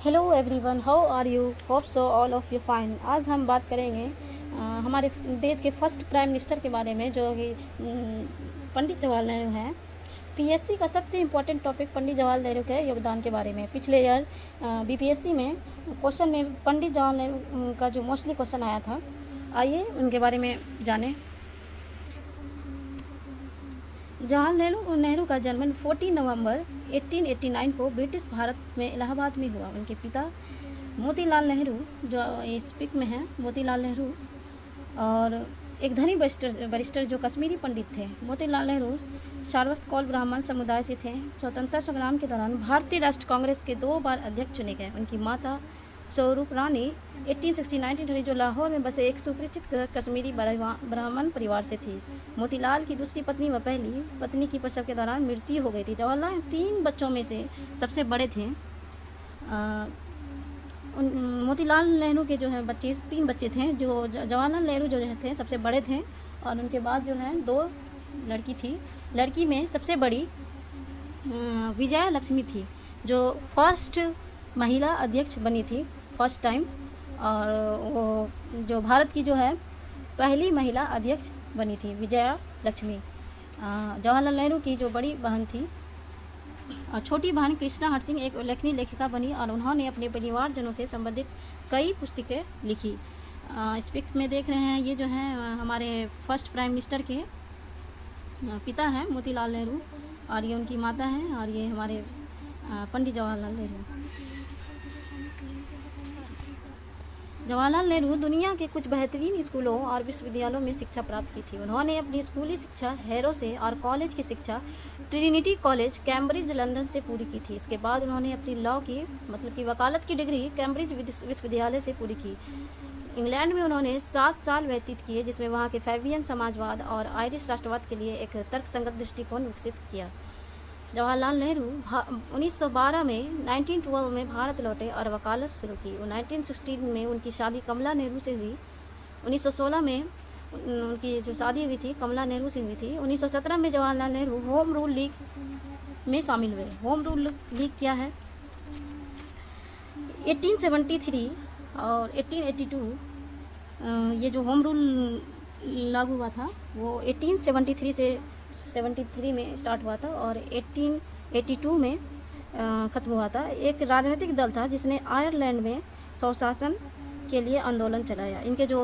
Hello everyone, how are you? Hope so all of you fine. आज हम बात करेंगे हमारे देश के फर्स्ट प्राइम मिनिस्टर के बारे में, जो कि पंडित जवाहरलाल नेहरू हैं। पीएससी का सबसे इम्पोर्टेंट टॉपिक पंडित जवाहरलाल नेहरू के योगदान के बारे में। पिछले ईयर बीपीएससी में क्वेश्चन में पंडित जवाहरलाल नेहरू का जो मोस्टली क्वेश्चन आया था, आइए उनके बारे में जानें। जवाहरलाल नेहरू का जन्म 14 नवंबर 1889 को ब्रिटिश भारत में इलाहाबाद में हुआ। उनके पिता मोतीलाल नेहरू, जो इस पिक में हैं, मोतीलाल नेहरू, और एक धनी बैरिस्टर जो कश्मीरी पंडित थे। मोतीलाल नेहरू सारस्वत कौल ब्राह्मण समुदाय से थे। स्वतंत्रता संग्राम के दौरान भारतीय राष्ट्र कांग्रेस के 2 बार अध्यक्ष चुने गए। उनकी माता स्वरूप रानी 1860-1920 जो लाहौर में बसे एक सुपरिचित कश्मीरी ब्राह्मण परिवार से थी। मोतीलाल की दूसरी पत्नी व पहली पत्नी की प्रसव के दौरान मृत्यु हो गई थी। जवाहरलाल 3 बच्चों में से सबसे बड़े थे। मोतीलाल नेहरू के जो है 3 बच्चे थे। जो जवाहरलाल नेहरू जो थे सबसे बड़े थे, और उनके बाद जो है 2 लड़की थी। लड़की में सबसे बड़ी विजया लक्ष्मी थी, जो फर्स्ट महिला अध्यक्ष बनी थी, फर्स्ट टाइम। और वो जो भारत की जो है पहली महिला अध्यक्ष बनी थी, विजया लक्ष्मी। जवाहरलाल नेहरू की जो बड़ी बहन थी और छोटी बहन कृष्णा हर सिंह एक उल्लेखनीय लेखिका बनी, और उन्होंने अपने परिवारजनों से संबंधित कई पुस्तकें लिखी। इस पिक में देख रहे हैं, ये जो है हमारे फर्स्ट प्राइम मिनिस्टर के पिता हैं मोतीलाल नेहरू, और ये उनकी माता हैं, और ये हमारे पंडित जवाहरलाल नेहरू। जवाहरलाल नेहरू दुनिया के कुछ बेहतरीन स्कूलों और विश्वविद्यालयों में शिक्षा प्राप्त की थी। उन्होंने अपनी स्कूली शिक्षा हैरो से और कॉलेज की शिक्षा ट्रिनिटी कॉलेज कैम्ब्रिज लंदन से पूरी की थी। इसके बाद उन्होंने अपनी लॉ की मतलब कि वकालत की डिग्री कैम्ब्रिज विश्वविद्यालय से पूरी की। इंग्लैंड में उन्होंने 7 साल व्यतीत किए, जिसमें वहाँ के फैबियन समाजवाद और आयरिश राष्ट्रवाद के लिए एक तर्कसंगत दृष्टिकोण विकसित किया। जवाहरलाल नेहरू 1912 में 1912 में भारत लौटे और वकालत शुरू की। 1916 में उनकी शादी कमला नेहरू से हुई। 1916 में उनकी जो शादी हुई थी कमला नेहरू से हुई थी। 1917 में Jawaharlal Nehru home rule league में शामिल हुए। होम रूल लीग क्या है? 1873 और 1882 ये जो होम रूल लागू हुआ था वो 1873 से 73 में स्टार्ट हुआ था और 1882 में ख़त्म हुआ था। एक राजनीतिक दल था जिसने आयरलैंड में स्वशासन के लिए आंदोलन चलाया। इनके जो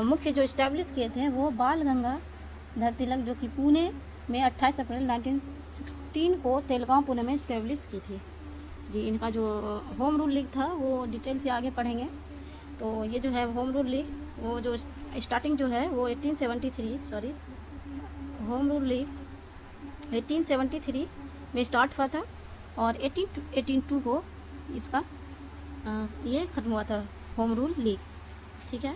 मुख्य जो इस्टेब्लिश किए थे वो बाल गंगाधर तिलक, जो कि पुणे में 28 अप्रैल 1916 को तेलगांव पुणे में इस्टेब्लिश की थी। जी, इनका जो होम रूल लीग था वो डिटेल से आगे पढ़ेंगे। तो ये जो है होम रूल लीग, वो जो स्टार्टिंग जो है वो 1873 होम रूल लीग 1873 में स्टार्ट हुआ था और 1882 को इसका ये ख़त्म हुआ था होम रूल लीग। ठीक है,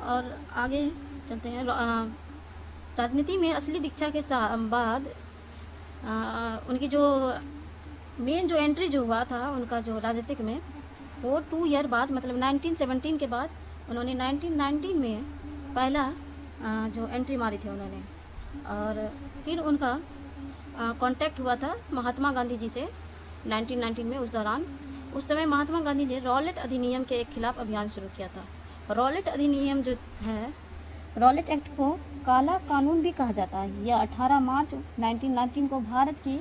और आगे चलते हैं। राजनीति में असली दीक्षा के बाद उनकी जो मेन जो एंट्री जो हुआ था उनका जो राजनीतिक में, वो 2 ईयर बाद मतलब 1917 के बाद उन्होंने 1919 में पहला जो एंट्री मारी थी उन्होंने। और फिर उनका कांटेक्ट हुआ था महात्मा गांधी जी से 1919 में। उस समय महात्मा गांधी ने रॉलेट अधिनियम के खिलाफ अभियान शुरू किया था। रॉलेट अधिनियम जो है, रॉलेट एक्ट को काला कानून भी कहा जाता है। यह 18 मार्च 1919 को भारत की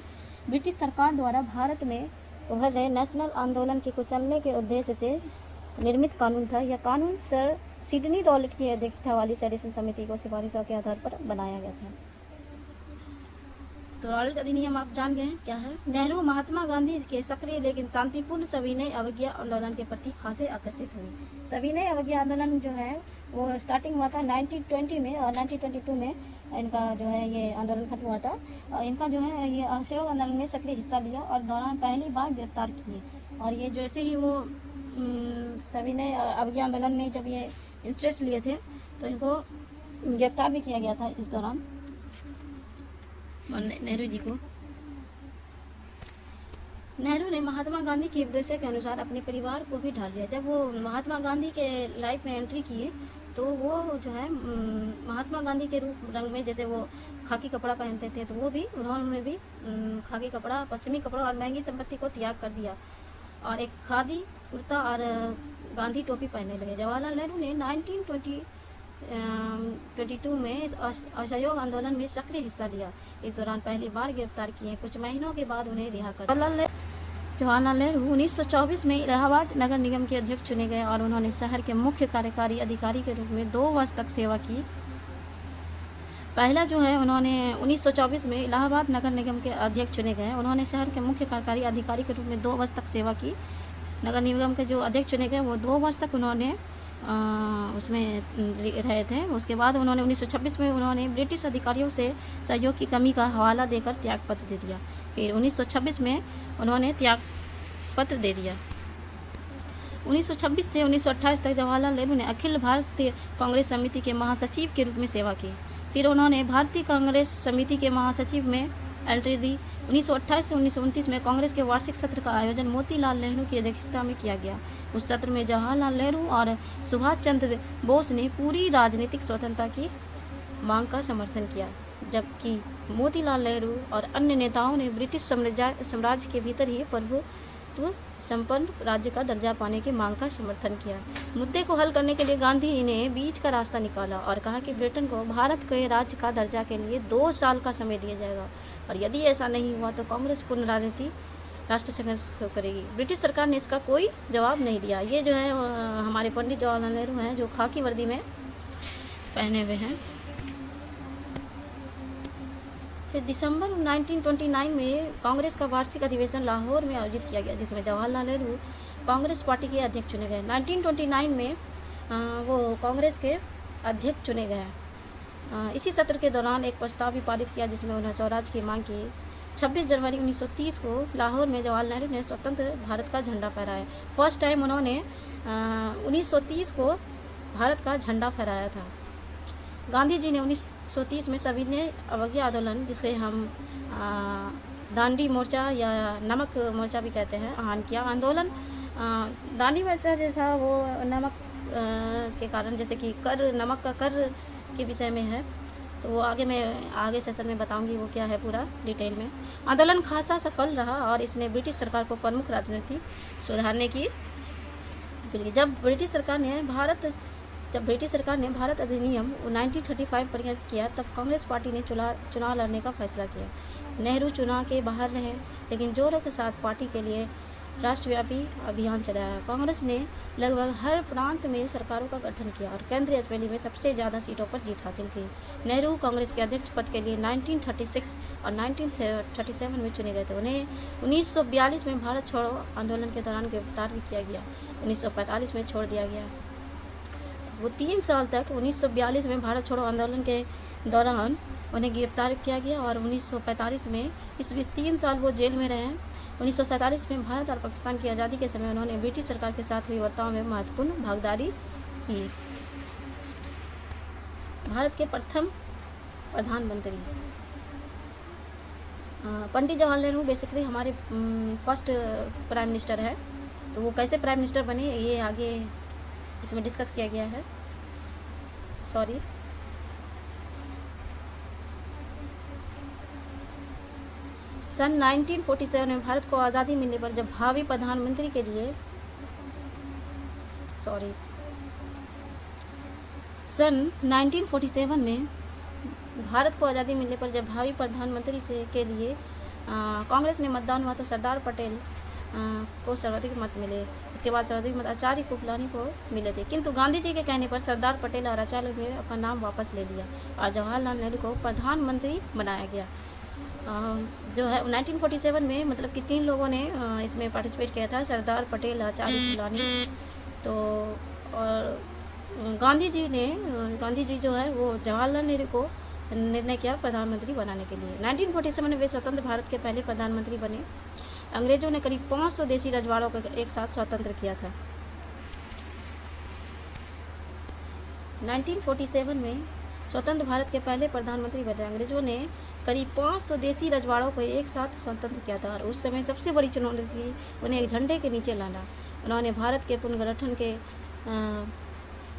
ब्रिटिश सरकार द्वारा भारत में उभर रहे नेशनल आंदोलन के कुचलने के उद्देश्य से निर्मित कानून था। यह कानून सर सिडनी रॉलेट की अध्यक्षता वाली सेडिशन समिति को सिफारिशों के आधार पर बनाया गया था। तो रॉलेट अधिनियम आप जान गए हैं क्या है। नेहरू महात्मा गांधी के सक्रिय लेकिन शांतिपूर्ण सविनय अवज्ञा आंदोलन के प्रति खासे आकर्षित हुए। सविनय अवज्ञा आंदोलन जो है वो स्टार्टिंग हुआ था 1920 में, और 1922 में इनका जो है ये आंदोलन खत्म हुआ था। और इनका जो है ये असहयोग आंदोलन में सक्रिय हिस्सा लिया और दौरान पहली बार गिरफ्तार किए। और ये जैसे ही वो सविनय अवज्ञा आंदोलन में जब ये इंटरेस्ट लिए थे तो इनको गिरफ्तार भी किया गया था इस दौरान नेहरू जी को। नेहरू ने महात्मा गांधी के उपदेश के अनुसार अपने परिवार को भी ढाल लिया। जब वो महात्मा गांधी के लाइफ में एंट्री किए तो वो जो है महात्मा गांधी के रूप रंग में, जैसे वो खाकी कपड़ा पहनते थे, तो वो भी उन्होंने भी खाकी कपड़ा, पश्चिमी कपड़ा और महंगी संपत्ति को त्याग कर दिया। और एक खादी कुर्ता और गांधी टोपी पहनने लगे। जवाहरलाल नेहरू ने 1922 में इस असहयोग आंदोलन में सक्रिय हिस्सा लिया। इस दौरान पहली बार गिरफ्तार किए। कुछ महीनों के बाद उन्हें रिहा कर जवाहरलाल नेहरू 1924 में इलाहाबाद नगर निगम के अध्यक्ष चुने गए और उन्होंने शहर के मुख्य कार्यकारी अधिकारी के रूप में 2 वर्ष तक सेवा की। पहला जो है, उन्होंने 1924 में इलाहाबाद नगर निगम के अध्यक्ष चुने गए। उन्होंने शहर के मुख्य कार्यकारी अधिकारी के रूप में 2 वर्ष तक सेवा की। नगर निगम के जो अध्यक्ष चुने गए वो 2 वर्ष तक उन्होंने उसमें रहे थे। उसके बाद उन्होंने 1926 में उन्होंने ब्रिटिश अधिकारियों से सहयोग की कमी का हवाला देकर त्यागपत्र दे दिया। फिर 1926 में उन्होंने त्यागपत्र दे दिया। 1926 से 1928 तक जवाहरलाल नेहरू ने अखिल भारतीय कांग्रेस समिति के महासचिव के रूप में सेवा की। फिर उन्होंने भारतीय कांग्रेस समिति के महासचिव में एंट्री दी। 1928 से 1929 में कांग्रेस के वार्षिक सत्र का आयोजन मोतीलाल नेहरू की अध्यक्षता में किया गया। उस सत्र में जवाहरलाल नेहरू और सुभाष चंद्र बोस ने पूरी राजनीतिक स्वतंत्रता की मांग का समर्थन किया, जबकि मोतीलाल नेहरू और अन्य नेताओं ने ब्रिटिश साम्राज्य के भीतर ही प्रभुत्व संपन्न राज्य का दर्जा पाने की मांग का समर्थन किया। मुद्दे को हल करने के लिए गांधी ने बीच का रास्ता निकाला और कहा कि ब्रिटेन को भारत के राज्य का दर्जा के लिए 2 साल का समय दिया जाएगा और यदि ऐसा नहीं हुआ तो कांग्रेस पूर्ण राष्ट्र संघर्ष करेगी। ब्रिटिश सरकार ने इसका कोई जवाब नहीं दिया। ये जो है हमारे पंडित जवाहरलाल नेहरू हैं, जो खाकी वर्दी में पहने हुए हैं। फिर दिसंबर 1929 में कांग्रेस का वार्षिक अधिवेशन लाहौर में आयोजित किया गया, जिसमें जवाहरलाल नेहरू कांग्रेस पार्टी के अध्यक्ष चुने गए। 1929 में वो कांग्रेस के अध्यक्ष चुने गए। इसी सत्र के दौरान एक प्रस्ताव भी पारित किया जिसमें उन्होंने स्वराज की मांग की। 26 जनवरी 1930 को लाहौर में जवाहरलाल नेहरू ने स्वतंत्र भारत का झंडा फहराया। फर्स्ट टाइम उन्होंने 1930 को भारत का झंडा फहराया था। गांधी जी ने 1930 में सविनय अवज्ञा आंदोलन, जिसके हम दांडी मोर्चा या नमक मोर्चा भी कहते हैं, आह्वान किया। आंदोलन दांडी मोर्चा जैसा वो नमक के कारण, जैसे कि कर, नमक का कर के विषय में है, तो वो आगे सेशन में बताऊंगी वो क्या है पूरा डिटेल में। आंदोलन खासा सफल रहा और इसने ब्रिटिश सरकार को प्रमुख राजनीति सुधारने की अपील की। जब ब्रिटिश सरकार ने भारत अधिनियम 1935 पारित किया, तब कांग्रेस पार्टी ने चुनाव लड़ने का फैसला किया। नेहरू चुनाव के बाहर रहे, लेकिन जोरों के साथ पार्टी के लिए राष्ट्रव्यापी अभियान चलाया। कांग्रेस ने लगभग हर प्रांत में सरकारों का गठन किया और केंद्रीय असेंबली में सबसे ज़्यादा सीटों पर जीत हासिल की। नेहरू कांग्रेस के अध्यक्ष पद के लिए 1936 और 1937 में चुने गए थे। उन्हें 1942 में भारत छोड़ो आंदोलन के दौरान गिरफ्तार भी किया गया। 1945 में छोड़ दिया गया। वो 3 साल तक 1942 में भारत छोड़ो आंदोलन के दौरान उन्हें गिरफ्तार किया गया और 1945 में इस बीच 3 साल वो जेल में रहे। 1947 में भारत और पाकिस्तान की आज़ादी के समय उन्होंने ब्रिटिश सरकार के साथ हुई वार्ताओं में महत्वपूर्ण भागीदारी की। भारत के प्रथम प्रधानमंत्री पंडित जवाहरलाल नेहरू बेसिकली हमारे फर्स्ट प्राइम मिनिस्टर है। तो वो कैसे प्राइम मिनिस्टर बने ये आगे इसमें डिस्कस किया गया है। सन 1947 में भारत को आज़ादी मिलने पर जब भावी प्रधानमंत्री के लिए सन 1947 में भारत को आज़ादी मिलने पर जब भावी प्रधानमंत्री के लिए कांग्रेस ने मतदान हुआ तो सरदार पटेल को सर्वाधिक मत मिले। इसके बाद सर्वाधिक मत आचार्य कृपलानी को मिले थे, किंतु गांधी जी के कहने पर सरदार पटेल और आचार्य ने अपना नाम वापस ले लिया और जवाहरलाल नेहरू को प्रधानमंत्री बनाया गया। जो है 1947 में मतलब कि 3 लोगों ने इसमें पार्टिसिपेट किया था, सरदार पटेल, आचार्य कृपलानी। तो और गांधी जी जो है वो जवाहरलाल नेहरू को निर्णय किया प्रधानमंत्री बनाने के लिए। 1947 में वे स्वतंत्र भारत के पहले प्रधानमंत्री बने। अंग्रेजों ने करीब 500 देसी रजवाड़ों को एक साथ स्वतंत्र किया था। 1947 में स्वतंत्र भारत के पहले प्रधानमंत्री बने। अंग्रेजों ने करीब 500 देसी रजवाड़ों को एक साथ स्वतंत्र किया था और उस समय सबसे बड़ी चुनौती थी उन्हें एक झंडे के नीचे लाना। उन्होंने भारत के पुनर्गठन के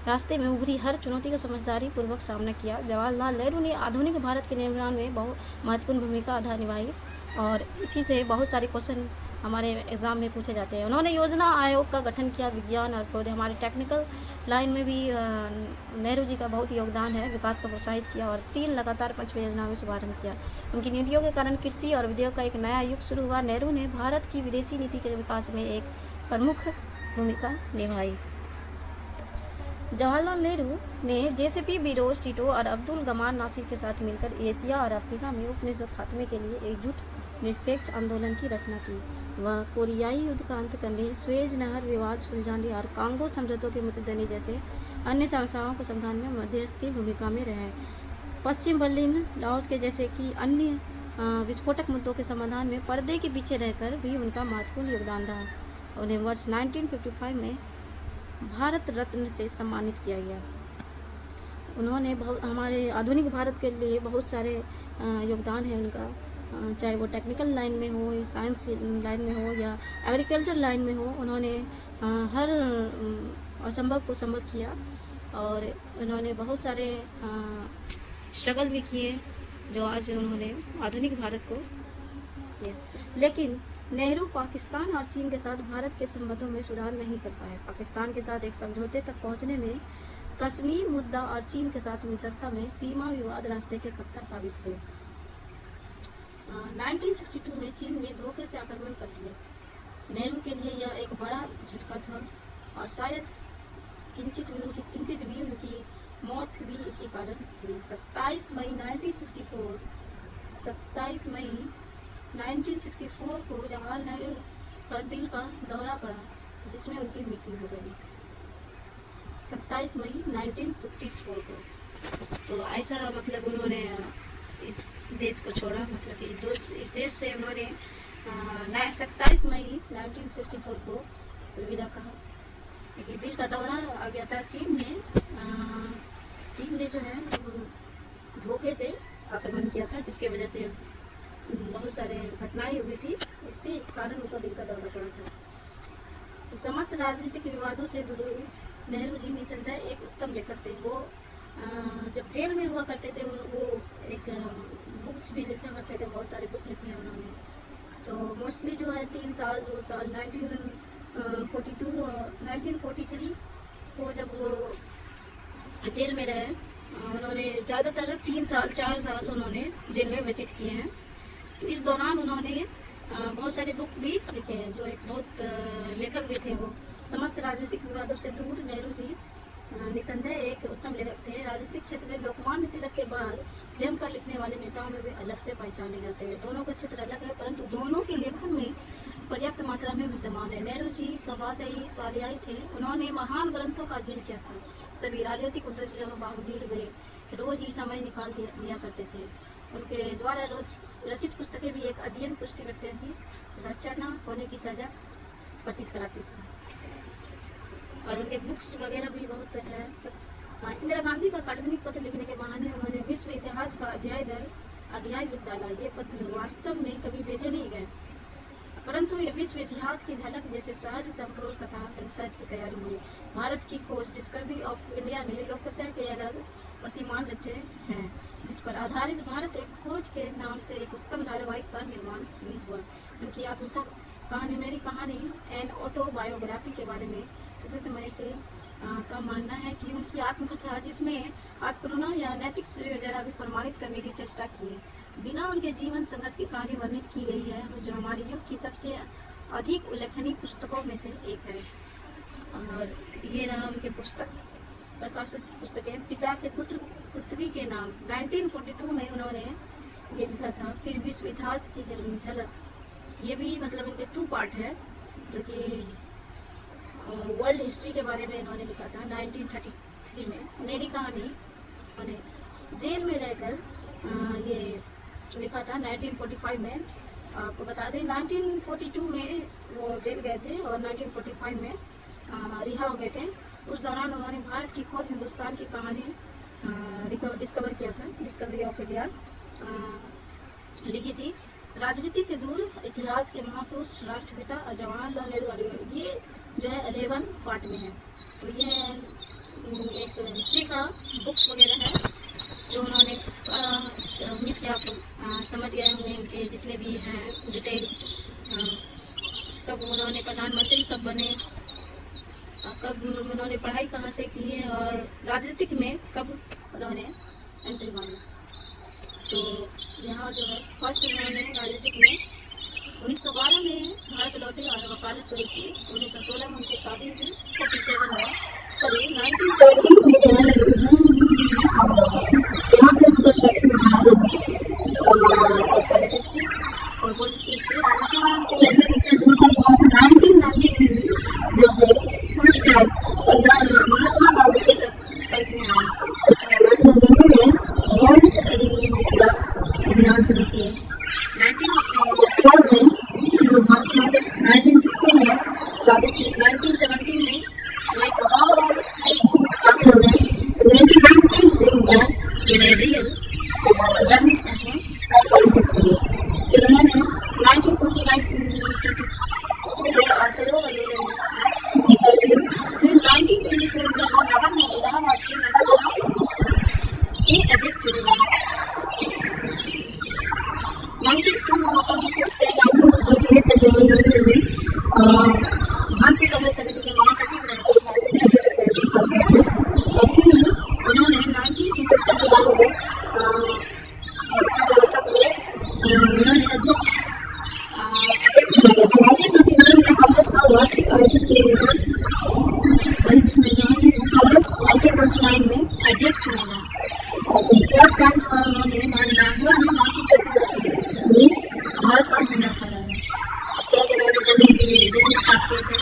रास्ते में उभरी हर चुनौती का समझदारी पूर्वक सामना किया। जवाहरलाल नेहरू ने आधुनिक भारत के निर्माण में बहुत महत्वपूर्ण भूमिका अदा निभाई और इसी से बहुत सारे क्वेश्चन हमारे एग्ज़ाम में पूछे जाते हैं। उन्होंने योजना आयोग का गठन किया, विज्ञान और प्रौद्योगिकी हमारे टेक्निकल लाइन में भी नेहरू जी का बहुत योगदान है, विकास को प्रोत्साहित किया और 3 लगातार पंच परियोजनाओं में शुभारंभ किया। उनकी नीतियों के कारण कृषि और उद्योग का एक नया युग शुरू हुआ। नेहरू ने भारत की विदेशी नीति के विकास में एक प्रमुख भूमिका निभाई। जवाहरलाल नेहरू ने जेसीपी बिरोज टिटो और अब्दुल गमान नासिर के साथ मिलकर एशिया और अफ्रीका में उपनिवेश खात्मे के लिए एकजुट निरपेक्ष आंदोलन की रचना की। वह कोरियाई युद्ध का अंत करने, स्वेज नहर विवाद सुलझाने और कांगो समझौतों के मुद्दे जैसे अन्य समस्याओं को समाधान में मध्यस्थ की भूमिका में रहे। पश्चिम बर्लिन, लाओस के जैसे कि अन्य विस्फोटक मुद्दों के समाधान में पर्दे के पीछे रहकर भी उनका महत्वपूर्ण योगदान रहा। उन्हें वर्ष 1955 में भारत रत्न से सम्मानित किया गया। उन्होंने हमारे आधुनिक भारत के लिए बहुत सारे योगदान है उनका, चाहे वो टेक्निकल लाइन में हो, साइंस लाइन में हो या एग्रीकल्चर लाइन में हो। उन्होंने हर असंभव को संभव किया और उन्होंने बहुत सारे स्ट्रगल भी किए जो आज उन्होंने आधुनिक भारत को किया। लेकिन नेहरू पाकिस्तान और चीन के साथ भारत के संबंधों में सुधार नहीं कर पाए। पाकिस्तान के साथ एक समझौते तक पहुंचने में कश्मीर मुद्दा और चीन के साथ मित्रता में सीमा विवाद रास्ते के पत्थर साबित हुए। 1962 में चीन ने धोखे से आक्रमण कर दिया। नेहरू के लिए यह एक बड़ा झटका था और शायद किंचित भी उनकी चिंतित भी उनकी मौत भी इसी कारण हुई। 27 मई 1964 को जवाहरलाल नेहरू का दिल का दौरा पड़ा जिसमें उनकी मृत्यु हो गई। 27 मई 1964 को। तो ऐसा मतलब उन्होंने इस देश को छोड़ा, मतलब कि इस देश से उन्होंने 27 मई 1964 को अलविदा कहा क्योंकि दिल का दौरा आ गया था। चीन ने जो है धोखे से आक्रमण किया था जिसके वजह से बहुत सारे घटनाएं हुई थी, इसी कारण उनका दिल का दौरा पड़ा था। तो समस्त राजनीतिक विवादों से दूर नेहरू जी निसंदेह एक उत्तम लेखक थे। वो जब जेल में हुआ करते थे वो एक बुक्स भी लिखा करते थे, बहुत सारे बुक लिखे हैं उन्होंने। तो मोस्टली जो है 3 साल 2 साल 1942 और 1943 को जब वो जेल में रहे, उन्होंने ज़्यादातर 3 साल 4 साल उन्होंने जेल में व्यतीत किए हैं। तो इस दौरान उन्होंने बहुत सारे बुक भी लिखे हैं, जो एक बहुत लेखक भी थे। वो समस्त राजनीतिक विवादों से दूर नेहरू जी निसंदेह एक उत्तम लेखक थे। राजनीतिक क्षेत्र में लोकमान्य तिलक के बाद जमकर लिखने वाले नेताओं में भी अलग से पहचाने जाते हैं। दोनों का क्षेत्र अलग है परंतु दोनों के लेखन में पर्याप्त मात्रा में विद्यमान है। नेहरू जी स्वभाव से ही स्वाध्यायी थे। उन्होंने महान ग्रंथों का अध्ययन किया था। सभी राजनीतिक उद्देश्यों के बावजूद वे रोज ही समय निकाल दिया करते थे। उनके द्वारा रोज रचित पुस्तकें भी एक अध्ययन पुष्टि व्यक्ति की रचना होने की सजा प्रतीत कराती थी और उनके बुक्स वगैरह भी बहुत है। बस इंदिरा गांधी का काल्पनिक पत्र लिखने के बहाने उन्होंने विश्व इतिहास का अध्याय लिख डाला। ये पत्र वास्तव में कभी भेजे नहीं गए परंतु विश्व इतिहास की झलक जैसे सहज संप्रोज तथा रिसर्च की तैयारी हुई। भारत की खोज डिस्कवरी ऑफ इंडिया ने लोकप्रियता के अलग प्रतिमान रचे हैं जिस पर आधारित भारत एक खोज के नाम से एक उत्तम धारावाहिक का निर्माण हुआ। उनकी आत्मकथा कहानी मेरी कहानी एंड ऑटोबायोग्राफी के बारे में सुकृत मनीषी का मानना है कि उनकी आत्मकथा जिसमें आत्मकरुणा या नैतिक जरा भी प्रमाणित करने की चेष्टा की है, बिना उनके जीवन संघर्ष की कहानी वर्णित की गई है, जो हमारे युग की सबसे अधिक उल्लेखनीय पुस्तकों में से एक है। और ये रहा उनके पुस्तक प्रकाशित पुस्तकें। पिता के पुत्री के नाम 1942 में उन्होंने ये लिखा था। फिर विश्व इतिहास की झलक, ये भी मतलब इनके 2 पार्ट है जो कि वर्ल्ड हिस्ट्री के बारे में इन्होंने लिखा था 1933 में। मेरी कहानी उन्होंने जेल में रहकर ये लिखा था 1945 में। आपको बता दें 1942 में वो जेल गए थे और 1945 में रिहा हो गए थे। उस दौरान उन्होंने भारत की खोज हिंदुस्तान की कहानी डिस्कवर किया था, डिस्कवरी ऑफ इंडिया लिखी थी। राजनीति से दूर इतिहास के महापुरुष राष्ट्रपिता जवाहरलाल नेहरू, ये जो है 11 पार्ट में है। तो ये एक हिस्ट्री का बुक्स वगैरह है जो उन्होंने उम्मीद किया आप समझ गए होंगे उनके जितने भी हैं डिटेल कब उन्होंने प्रधानमंत्री कब बने, कब उन्होंने पढ़ाई कहाँ से की है और राजनीतिक में कब उन्होंने एंट्री मारी। तो यहाँ जो है फर्स्ट उन्होंने राजनीतिक में 1912 में भारत लौटे और वकालत शुरू की। 1916 में उनकी शादी हुई। 47 में सॉरी 1917 में यहाँ से उनका शादी और पॉलिटिक्स से राजनीति में उनको ऐसा पिक्चर 1990 में जब फर्स्ट टाइम महात्मा गांधी के संपर्क में आए अभियान शुरू किए। 1912 में 1916 में शादी की। 1917 में लाइक हाउ काफी हो गए। 1919 से उनका रियल जर्नी स्टार्ट हुआ पॉलिटिक्स के लिए। फिर उन्होंने 1949 सरोवर ले लेंगे। फिर 1924 जब वो नगर में इलाहाबाद के नगर के अध्यक्ष चुने गए। 1926 से 1928 तक भारतीय कांग्रेस समिति के महासचिव रहे। उन्होंने 1973 के बाद उन्होंने अध्यक्ष चुना गया। 1929 में कांग्रेस का वार्षिक आयोजन किया गया। कांग्रेस 1929 में अध्यक्ष चुना गया। फर्स्ट टाइम उन्होंने बैंगलोर में भारत का झंडा फहराया। इस तरह से उन्होंने जल्दी स्टार्ट किए थे।